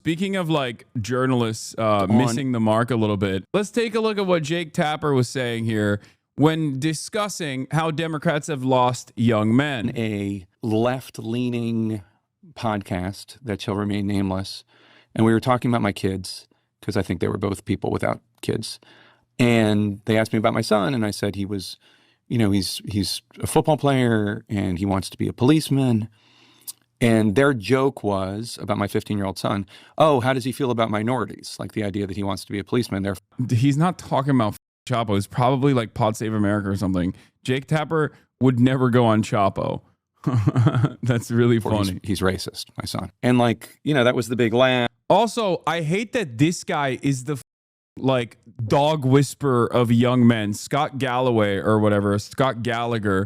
Speaking of like journalists missing the mark a little bit, let's take a look at what Jake Tapper was saying here when discussing how Democrats have lost young men. A left-leaning podcast that shall remain nameless. And we were talking about my kids because I think they were both people without kids. And they asked me about my son, and I said he was, he's a football player and he wants to be a policeman. And their joke was about my 15-year-old son, oh, how does he feel about minorities? Like the idea that he wants to be a policeman. He's not talking about Chapo. It's probably like Pod Save America or something. Jake Tapper would never go on Chapo. That's really funny. He's racist, my son. And that was the big laugh. Also, I hate that this guy is the like dog whisperer of young men, Scott Galloway or whatever, Scott Gallagher.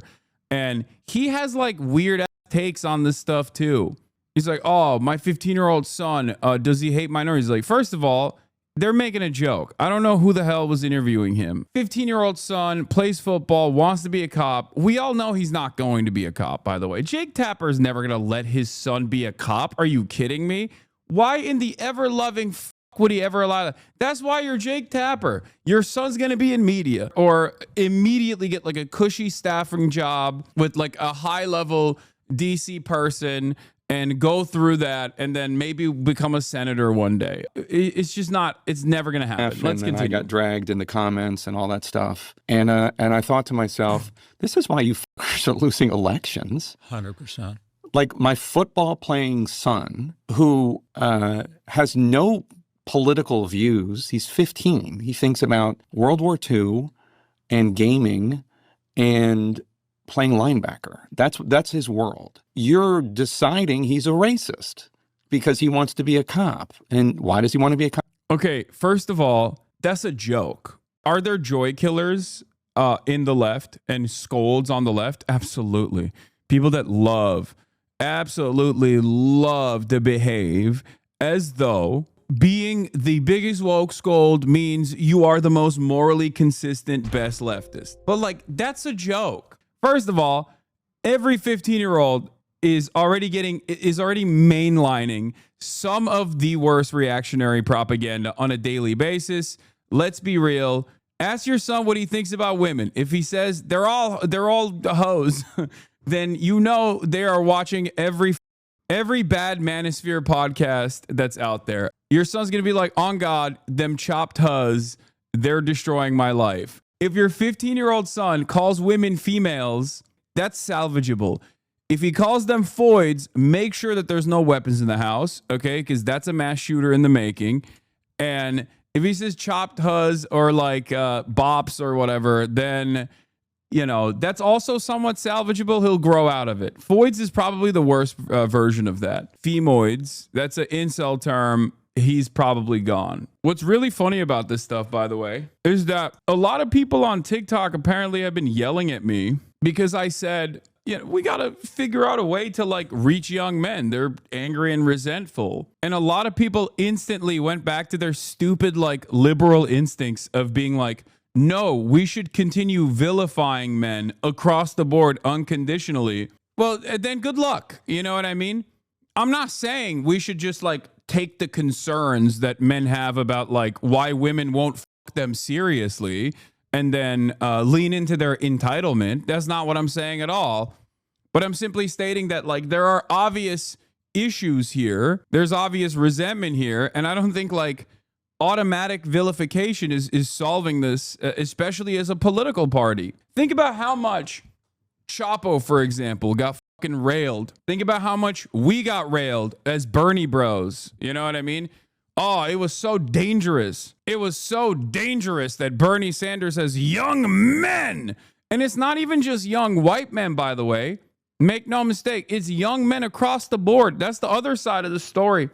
And he has like weird takes on this stuff too. He's like, oh, my 15-year-old son, does he hate minorities? Like, first of all, they're making a joke. I don't know who the hell was interviewing him. 15-year-old son, plays football, wants to be a cop. We all know he's not going to be a cop, by the way. Jake Tapper is never going to let his son be a cop. Are you kidding me? Why in the ever-loving would he ever allow that? That's why you're Jake Tapper. Your son's going to be in media or immediately get like a cushy staffing job with like a high-level DC person and go through that and then maybe become a senator one day. It's just not, it's never going to happen. Let's continue. I got dragged in the comments and all that stuff. And I thought to myself, this is why you f***ers are losing elections. 100%. Like my football playing son who has no political views. He's 15. He thinks about World War II and gaming and playing linebacker. That's his world. You're deciding he's a racist because he wants to be a cop. And why does he want to be a cop? Okay, first of all, that's a joke. Are there joy killers in the left and scolds on the left? Absolutely. People that absolutely love to behave as though being the biggest woke scold means you are the most morally consistent, best leftist. But like, that's a joke. First of all, every 15-year-old is already mainlining some of the worst reactionary propaganda on a daily basis. Let's be real. Ask your son what he thinks about women. If he says they're all hoes, then you know they are watching every bad manosphere podcast that's out there. Your son's going to be like, on God, them chopped huz, they're destroying my life. If your 15-year-old son calls women females, that's salvageable. If he calls them foids, make sure that there's no weapons in the house, okay? Because that's a mass shooter in the making. And if he says chopped huz or like bops or whatever, then, that's also somewhat salvageable. He'll grow out of it. Foids is probably the worst version of that. Femoids, that's an incel term. He's probably gone. What's really funny about this stuff, by the way, is that a lot of people on TikTok apparently have been yelling at me because I said, we got to figure out a way to like reach young men. They're angry and resentful. And a lot of people instantly went back to their stupid like liberal instincts of being like, no, we should continue vilifying men across the board unconditionally. Well, then good luck. You know what I mean? I'm not saying we should just like take the concerns that men have about like why women won't fuck them seriously and then lean into their entitlement. That's not what I'm saying at all. But I'm simply stating that like there are obvious issues here. There's obvious resentment here. And I don't think like automatic vilification is solving this, especially as a political party. Think about how much Chapo, for example, got fucking railed. Think about how much we got railed as Bernie bros. You know what I mean? Oh, it was so dangerous. It was so dangerous that Bernie Sanders has young men. And it's not even just young white men, by the way. Make no mistake. It's young men across the board. That's the other side of the story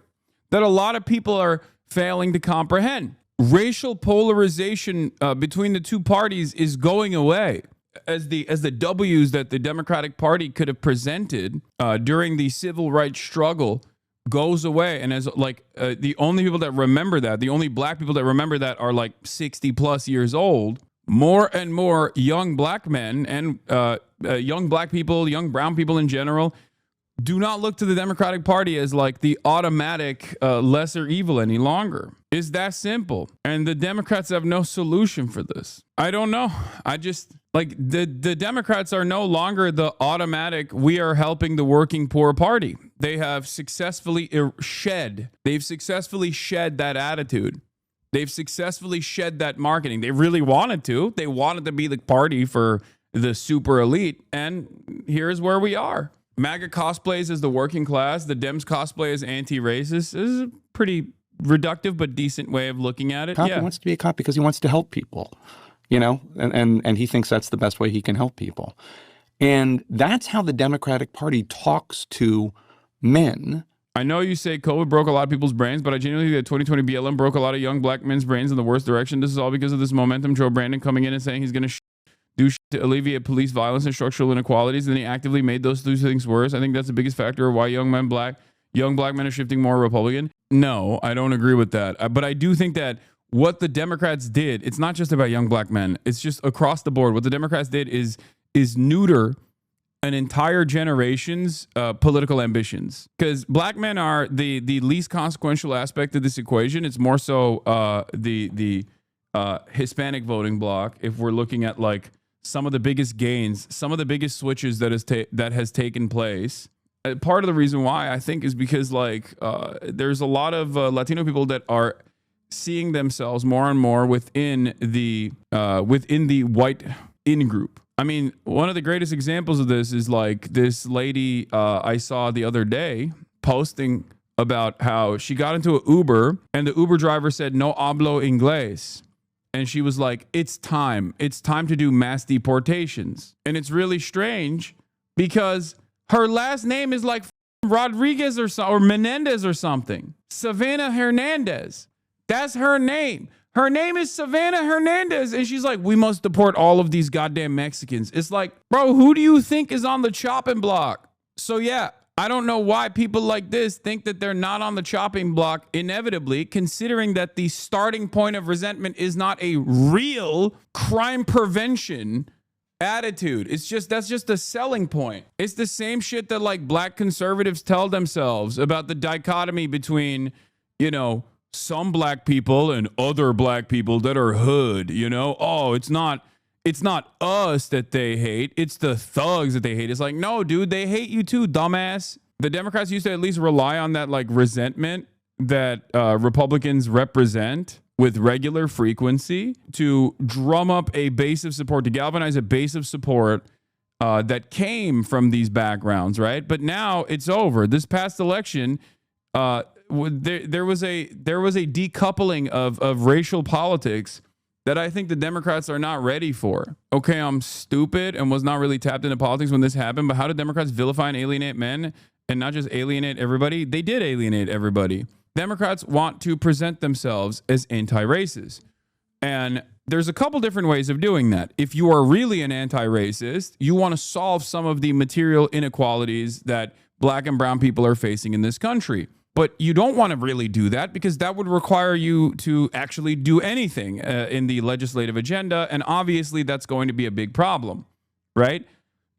that a lot of people are failing to comprehend. Racial polarization between the two parties is going away. As the W's that the Democratic Party could have presented during the civil rights struggle goes away. And as like the only people that remember that, the only black people that remember that are like 60 plus years old, more and more young black men and young black people, young brown people in general, do not look to the Democratic Party as like the automatic lesser evil any longer. It's that simple. And the Democrats have no solution for this. I don't know. I just like the Democrats are no longer the automatic, we are helping the working poor party. They have successfully shed that attitude. They've successfully shed that marketing. They really wanted to. They wanted to be the party for the super elite. And here's where we are. MAGA cosplays as the working class. The Dems cosplay as anti-racist. This is a pretty reductive but decent way of looking at it. Cop wants to be a cop because he wants to help people, you know, and he thinks that's the best way he can help people. And that's how the Democratic Party talks to men. I know you say COVID broke a lot of people's brains, but I genuinely think that 2020 BLM broke a lot of young black men's brains in the worst direction. This is all because of this momentum. Joe Brandon coming in and saying he's going to do shit to alleviate police violence and structural inequalities, and then he actively made those two things worse. I think that's the biggest factor of why young black men are shifting more Republican. No, I don't agree with that. But I do think that what the Democrats did, it's not just about young black men. It's just across the board. What the Democrats did is neuter an entire generation's political ambitions, because black men are the least consequential aspect of this equation. It's more so the Hispanic voting bloc. If we're looking at like some of the biggest gains, some of the biggest switches that has taken place. Part of the reason why I think is because like there's a lot of Latino people that are seeing themselves more and more within the white in group. I mean, one of the greatest examples of this is like this lady I saw the other day posting about how she got into an Uber and the Uber driver said, "No hablo inglés." And she was like, it's time to do mass deportations. And it's really strange because her last name is like Rodriguez or Menendez or something. Savannah Hernandez. That's her name. Her name is Savannah Hernandez. And she's like, we must deport all of these goddamn Mexicans. It's like, bro, who do you think is on the chopping block? So yeah, I don't know why people like this think that they're not on the chopping block inevitably, considering that the starting point of resentment is not a real crime prevention attitude. That's just a selling point. It's the same shit that like black conservatives tell themselves about the dichotomy between, you know, some black people and other black people that are hood, you know? Oh, it's not us that they hate. It's the thugs that they hate. It's like, no, dude, they hate you too, dumbass. The Democrats used to at least rely on that like resentment that Republicans represent with regular frequency to drum up a base of support, to galvanize a base of support that came from these backgrounds, right? But now it's over. This past election, there was a decoupling of racial politics that I think the Democrats are not ready for. Okay, I'm stupid and was not really tapped into politics when this happened, but how did Democrats vilify and alienate men and not just alienate everybody? They did alienate everybody. Democrats want to present themselves as anti-racist. And there's a couple different ways of doing that. If you are really an anti-racist, you want to solve some of the material inequalities that black and brown people are facing in this country. But you don't want to really do that because that would require you to actually do anything in the legislative agenda. And obviously, that's going to be a big problem, right?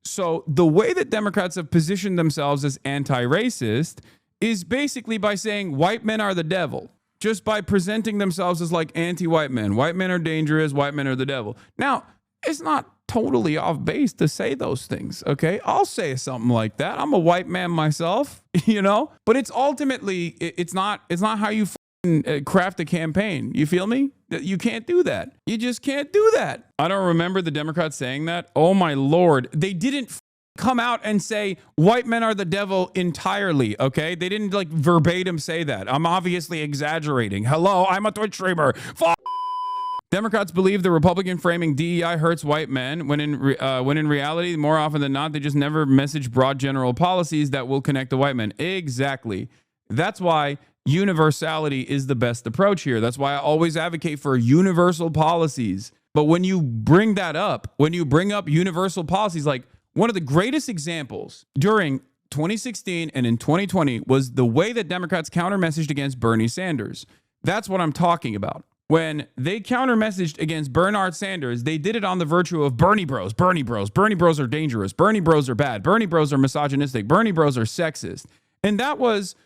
So the way that Democrats have positioned themselves as anti-racist is basically by saying white men are the devil, just by presenting themselves as like anti-white men. White men are dangerous. White men are the devil. Now, it's not totally off base to say those things, okay? I'll say something like that. I'm a white man myself, you know? But it's ultimately, it's not how you craft a campaign. You feel me? You can't do that. You just can't do that. I don't remember the Democrats saying that. Oh my Lord. They didn't come out and say white men are the devil entirely, okay? They didn't like verbatim say that. I'm obviously exaggerating. Hello, I'm a Twitch streamer. Democrats believe the Republican framing DEI hurts white men, when in reality, more often than not, they just never message broad general policies that will connect the white men. Exactly. That's why universality is the best approach here. That's why I always advocate for universal policies. But when you bring that up, when you bring up universal policies, like one of the greatest examples during 2016 and in 2020 was the way that Democrats counter-messaged against Bernie Sanders. That's what I'm talking about. when they counter-messaged against Bernard Sanders, they did it on the virtue of Bernie bros, Bernie bros. Bernie bros are dangerous. Bernie bros are bad. Bernie bros are misogynistic. Bernie bros are sexist. And that was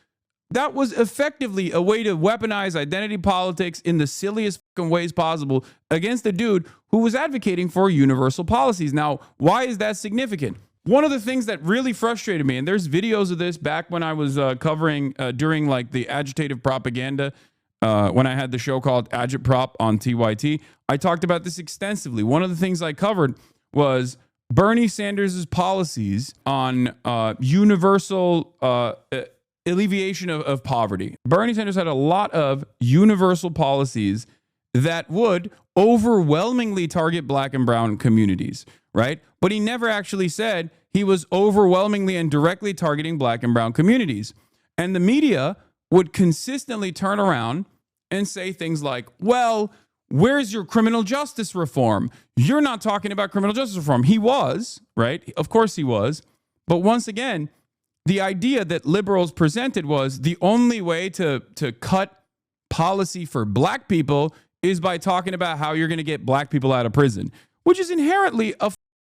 effectively a way to weaponize identity politics in the silliest fucking ways possible against a dude who was advocating for universal policies. Now, why is that significant? One of the things that really frustrated me, and there's videos of this back when I was covering during like the agitative propaganda, when I had the show called Agitprop on TYT, I talked about this extensively. One of the things I covered was Bernie Sanders' policies on universal alleviation of poverty. Bernie Sanders had a lot of universal policies that would overwhelmingly target black and brown communities, right? But he never actually said he was overwhelmingly and directly targeting black and brown communities. And the media would consistently turn around and say things like, well, where's your criminal justice reform? You're not talking about criminal justice reform. He was, right? Of course he was. But once again, the idea that liberals presented was the only way to cut policy for black people is by talking about how you're going to get black people out of prison, which is inherently a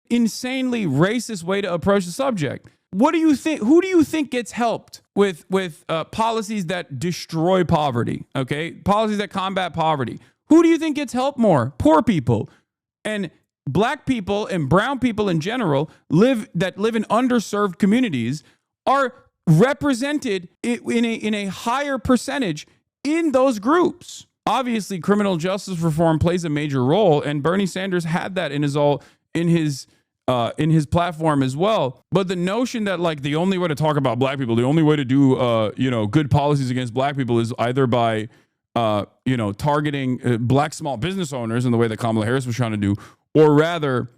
insanely racist way to approach the subject. What do you think? Who do you think gets helped with policies that destroy poverty? Okay, policies that combat poverty. Who do you think gets helped more? Poor people. And black people and brown people in general live in underserved communities are represented in a higher percentage in those groups. Obviously, criminal justice reform plays a major role, and Bernie Sanders had that in his platform as well. But the notion that like the only way to talk about black people, the only way to do good policies against black people is either by targeting black small business owners in the way that Kamala Harris was trying to do, or rather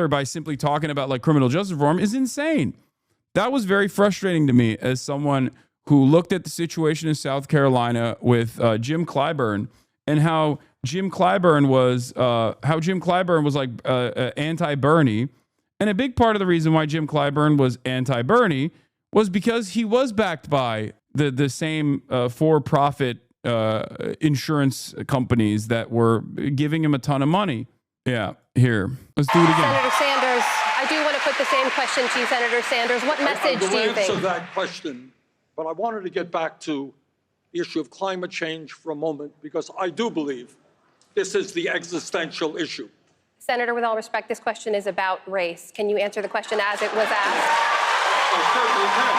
by simply talking about like criminal justice reform is insane. That was very frustrating to me as someone who looked at the situation in South Carolina with Jim Clyburn and how Jim Clyburn was like anti-Bernie. And a big part of the reason why Jim Clyburn was anti-Bernie was because he was backed by the same for-profit insurance companies that were giving him a ton of money. Yeah, here. Let's do it again. Senator Sanders, I do want to put the same question to you, Senator Sanders. What message do you think? I will answer that question, but I wanted to get back to the issue of climate change for a moment, because I do believe this is the existential issue. Senator, with all respect, this question is about race. Can you answer the question as it was asked? I certainly can.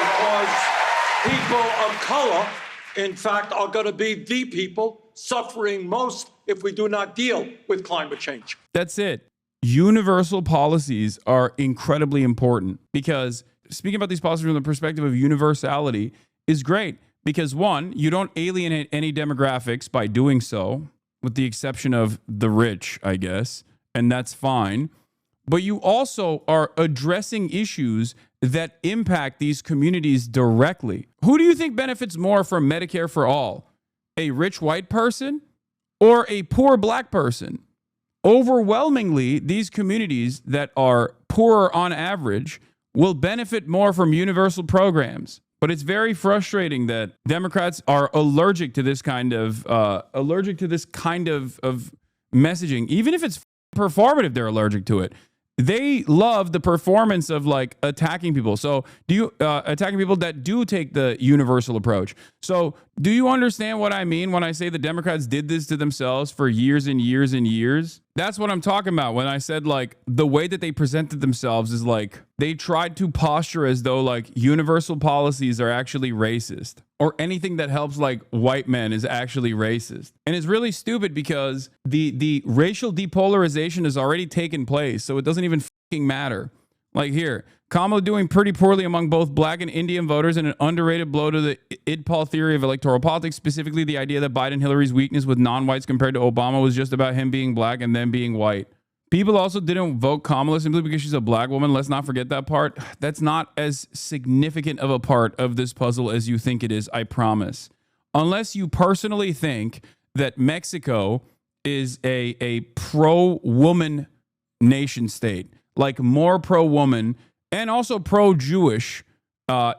Because people of color, in fact, are going to be the people suffering most if we do not deal with climate change. That's it. Universal policies are incredibly important because speaking about these policies from the perspective of universality is great because, one, you don't alienate any demographics by doing so, with the exception of the rich, I guess, and that's fine. But you also are addressing issues that impact these communities directly. Who do you think benefits more from Medicare for all? A rich white person or a poor black person? Overwhelmingly, these communities that are poorer on average will benefit more from universal programs. But it's very frustrating that Democrats are allergic to this kind of messaging. Even if it's performative, they're allergic to it. They love the performance of like attacking people. So do you attacking people that do take the universal approach? So do you understand what I mean when I say the Democrats did this to themselves for years and years and years? That's what I'm talking about when I said like the way that they presented themselves is like they tried to posture as though like universal policies are actually racist or anything that helps like white men is actually racist. And it's really stupid because the racial depolarization has already taken place. So it doesn't even fucking matter. Like here, Kamala doing pretty poorly among both black and Indian voters and an underrated blow to the IDPOL theory of electoral politics, specifically the idea that Biden Hillary's weakness with non-whites compared to Obama was just about him being black and them being white. People also didn't vote Kamala simply because she's a black woman. Let's not forget that part. That's not as significant of a part of this puzzle as you think it is, I promise. Unless you personally think that Mexico is a pro-woman nation state, like more pro-woman and also pro-Jewish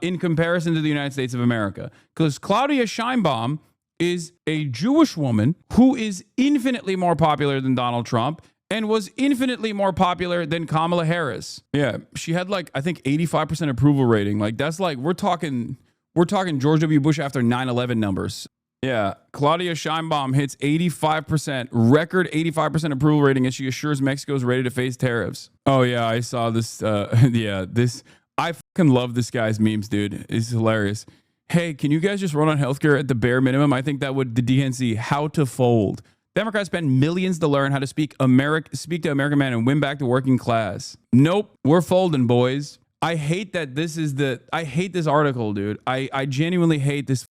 in comparison to the United States of America. Because Claudia Sheinbaum is a Jewish woman who is infinitely more popular than Donald Trump and was infinitely more popular than Kamala Harris. Yeah, she had like, I think 85% approval rating. Like that's like, we're talking George W. Bush after 9/11 numbers. Yeah, Claudia Sheinbaum hits 85%, record 85% approval rating as she assures Mexico is ready to face tariffs. Oh yeah, I saw this. I fucking love this guy's memes, dude. It's hilarious. Hey, can you guys just run on healthcare at the bare minimum? I think that would the DNC. How to fold. Democrats spend millions to learn how to speak to American men and win back the working class. Nope, we're folding, boys. I hate that I hate this article, dude. I genuinely hate this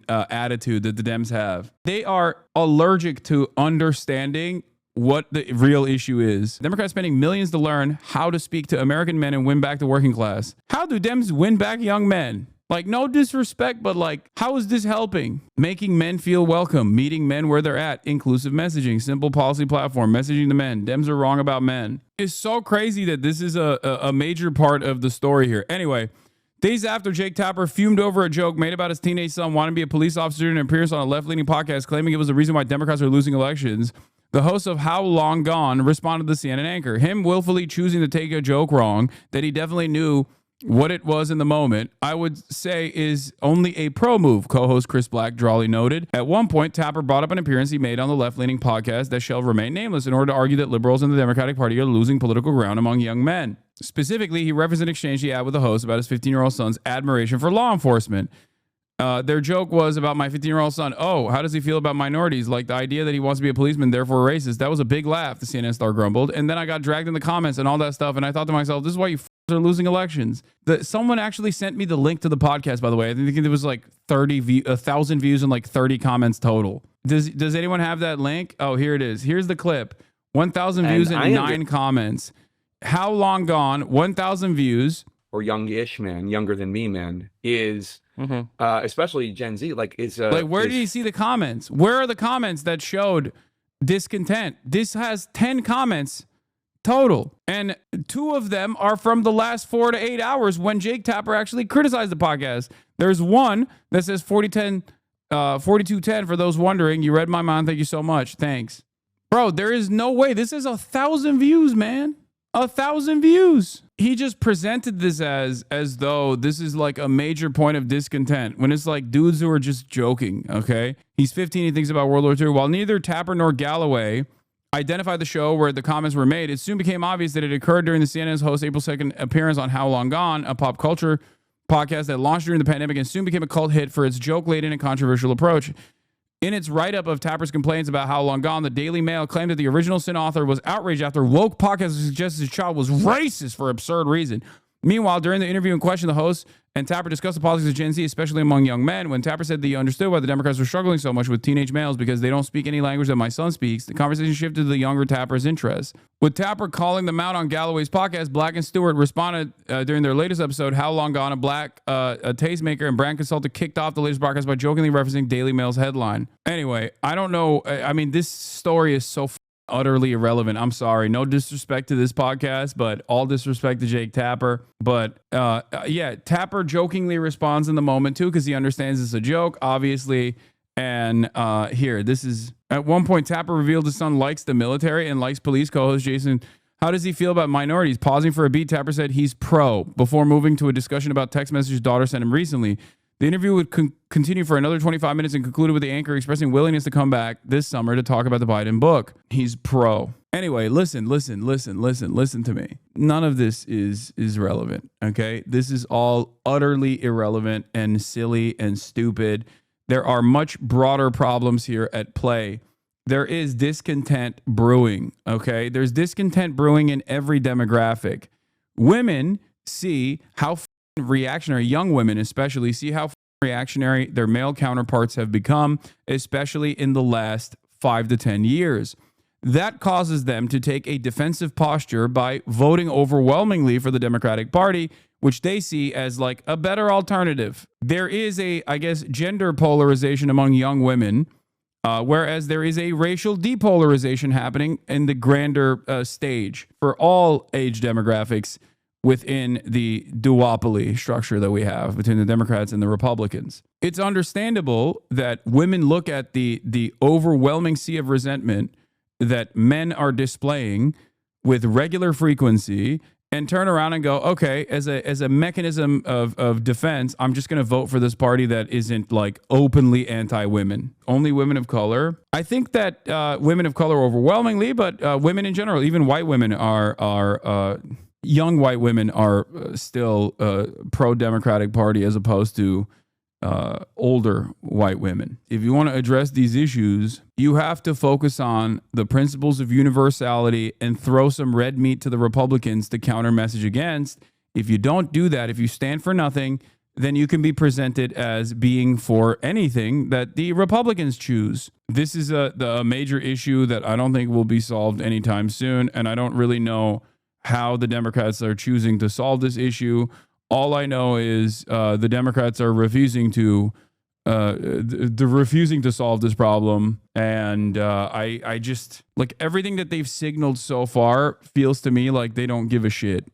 attitude that the Dems have. They are allergic to understanding what the real issue is. Democrats spending millions to learn how to speak to American men and win back the working class. How do Dems win back young men? Like, no disrespect, but like, how is this helping? Making men feel welcome, meeting men where they're at, inclusive messaging, simple policy platform, messaging to men. Dems are wrong about men. It's so crazy that this is a major part of the story here. Anyway, days after Jake Tapper fumed over a joke made about his teenage son wanting to be a police officer in an appearance on a left-leaning podcast claiming it was the reason why Democrats are losing elections, the host of How Long Gone responded to the CNN anchor. Him willfully choosing to take a joke wrong that he definitely knew what it was in the moment, I would say is only a pro move, co-host Chris Black drawly noted. At one point, Tapper brought up an appearance he made on the left-leaning podcast that shall remain nameless in order to argue that liberals in the Democratic Party are losing political ground among young men. Specifically, he referenced an exchange he had with the host about his 15-year-old son's admiration for law enforcement. Their joke was about my 15-year-old son. Oh, how does he feel about minorities? Like the idea that he wants to be a policeman, therefore racist. That was a big laugh, the CNN star grumbled. And then I got dragged in the comments and all that stuff. And I thought to myself, this is why you are losing elections. Someone actually sent me the link to the podcast, by the way. I think it was like 1,000 views and like 30 comments total. Does anyone have that link? Oh, here it is. Here's the clip. 1,000 views and 9 comments. How Long Gone, 1,000 views. Or youngish man, younger than me man, is especially Gen Z, like is like where do you see the comments? Where are the comments that showed discontent? This has 10 comments total, and 2 of them are from the last 4 to 8 hours when Jake Tapper actually criticized the podcast. There's one that says 4210 for those wondering. You read my mind. Thank you so much. Thanks, bro. There is no way this is 1,000 views, man. 1,000 views. He just presented this as though this is like a major point of discontent when it's like dudes who are just joking. Okay, he's 15. He thinks about World War II. While neither Tapper nor Galloway identified the show where the comments were made, it soon became obvious that it occurred during the CNN's host April 2nd appearance on How Long Gone, a pop culture podcast that launched during the pandemic and soon became a cult hit for its joke-laden and controversial approach. In its write-up of Tapper's complaints about How Long Gone, the Daily Mail claimed that the original Sin author was outraged after woke podcast suggested his child was racist for absurd reason. Meanwhile, during the interview in question, the host and Tapper discussed the politics of Gen Z, especially among young men. When Tapper said that he understood why the Democrats were struggling so much with teenage males because they don't speak any language that my son speaks, the conversation shifted to the younger Tapper's interests. With Tapper calling them out on Galloway's podcast, Black and Stewart responded during their latest episode, How Long Gone, a black a tastemaker and brand consultant kicked off the latest broadcast by jokingly referencing Daily Mail's headline. Anyway, I don't know. I mean, this story is so utterly irrelevant. I'm sorry. No disrespect to this podcast, but all disrespect to Jake Tapper. But yeah, Tapper jokingly responds in the moment too because he understands it's a joke, obviously. And here, this is at one point Tapper revealed his son likes the military and likes police. Co-host Jason, how does he feel about minorities? Pausing for a beat, Tapper said he's pro before moving to a discussion about text messages his daughter sent him recently. The interview would continue for another 25 minutes and concluded with the anchor expressing willingness to come back this summer to talk about the Biden book. He's pro. Anyway, listen to me. None of this is relevant, okay? This is all utterly irrelevant and silly and stupid. There are much broader problems here at play. There is discontent brewing, okay? There's discontent brewing in every demographic. Women see how reactionary, young women especially, see how reactionary their male counterparts have become, especially in the last 5 to 10 years. That causes them to take a defensive posture by voting overwhelmingly for the Democratic Party, which they see as like a better alternative. There is I guess, gender polarization among young women, whereas there is a racial depolarization happening in the grander stage for all age demographics. within the duopoly structure that we have between the Democrats and the Republicans. It's understandable that women look at the overwhelming sea of resentment that men are displaying with regular frequency and turn around and go, okay, as a mechanism of defense, I'm just going to vote for this party that isn't like openly anti-women, only women of color. I think that women of color overwhelmingly, but women in general, even white women are young white women are still pro-Democratic Party as opposed to older white women. If you want to address these issues, you have to focus on the principles of universality and throw some red meat to the Republicans to counter message against. If you don't do that, if you stand for nothing, then you can be presented as being for anything that the Republicans choose. This is a major issue that I don't think will be solved anytime soon, and I don't really know how the Democrats are choosing to solve this issue. All I know is the Democrats are refusing to solve this problem, and I just like everything that they've signaled so far feels to me like they don't give a shit.